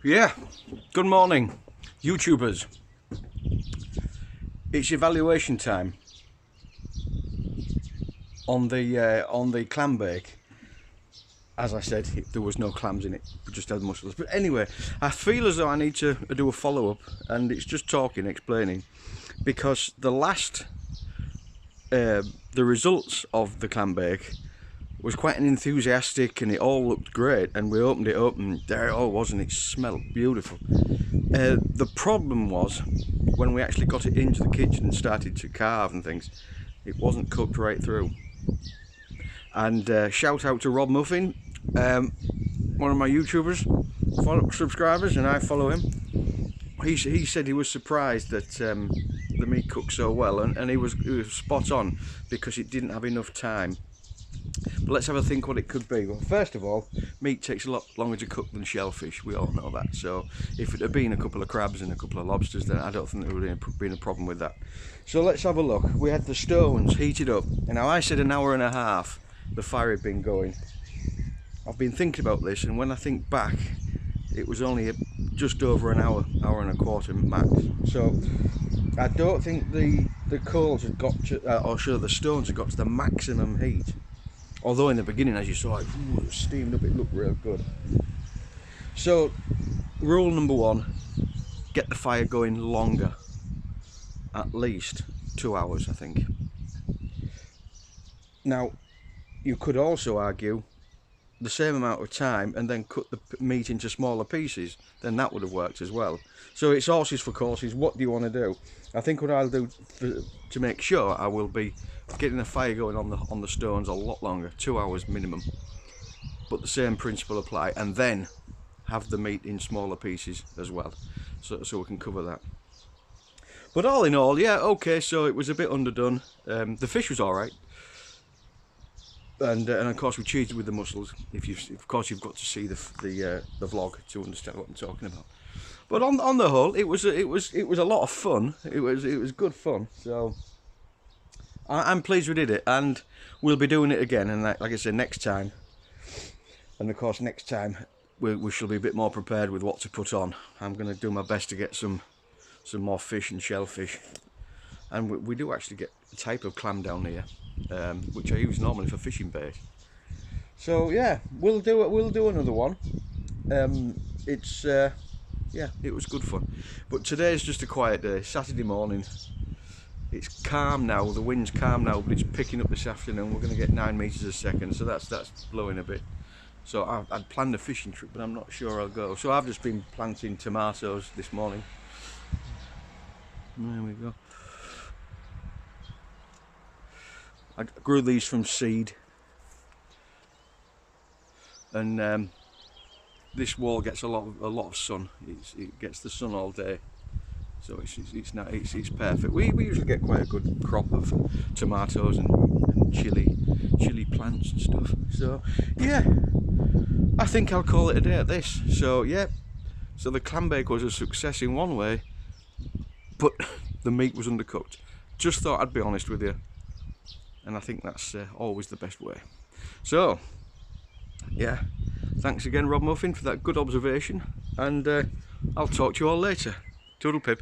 Yeah, good morning, YouTubers. It's evaluation time on the clam bake. As I said, there was no clams in it, we just had mussels. But anyway, I feel as though I need to do a follow-up, and it's just talking, explaining, because the results of the clam bake was quite an enthusiastic, and it all looked great, and we opened it up and there it all was, and it smelled beautiful. The problem was when we actually got it into the kitchen and started to carve and things, it wasn't cooked right through. And shout out to Rob Muffin, one of my YouTubers, subscribers, and I follow him. He said he was surprised that the meat cooked so well, and he was spot on, because it didn't have enough time. But let's have a think what it could be. Well, first of all, meat takes a lot longer to cook than shellfish. We all know that. So if it had been a couple of crabs and a couple of lobsters, then I don't think there would have been a problem with that. So let's have a look. We had the stones heated up. And now I said an hour and a half the fire had been going. I've been thinking about this, and when I think back, it was only just over an hour and a quarter max. So I don't think the coals had got to, or sure, the stones had got to the maximum heat. Although in the beginning, as you saw, it was steamed up, it looked real good. So, rule number one, get the fire going longer. At least 2 hours, I think. Now, you could also argue the same amount of time and then cut the meat into smaller pieces. Then that would have worked as well. So it's horses for courses. What do you want to do? I think what I'll do to make sure, I will be getting the fire going on the stones a lot longer, 2 hours minimum. But the same principle apply, and then have the meat in smaller pieces as well, so we can cover that. But all in all, yeah, okay. So it was a bit underdone. The fish was all right. And of course we cheated with the mussels. Of course you've got to see the vlog to understand what I'm talking about. But on the whole, it was a lot of fun. It was good fun. So I'm pleased we did it, and we'll be doing it again. And like I said, next time. And of course next time we shall be a bit more prepared with what to put on. I'm going to do my best to get some more fish and shellfish. And we do actually get a type of clam down here, which I use normally for fishing bait. So yeah, we'll do another one. Yeah, it was good fun. But today's just a quiet day, Saturday morning. It's calm now, the wind's calm now, but it's picking up this afternoon. We're going to get 9 meters a second, so that's blowing a bit. So I'd planned a fishing trip, but I'm not sure I'll go. So I've just been planting tomatoes this morning. There we go. I grew these from seed, and this wall gets a lot of sun. It gets the sun all day, so it's perfect. We usually get quite a good crop of tomatoes and chili plants and stuff. So yeah, I think I'll call it a day at this. So yeah, so the clam bake was a success in one way, but the meat was undercooked. Just thought I'd be honest with you. And I think that's always the best way. So, yeah, thanks again, Rob Muffin, for that good observation. And I'll talk to you all later. Toodle pip.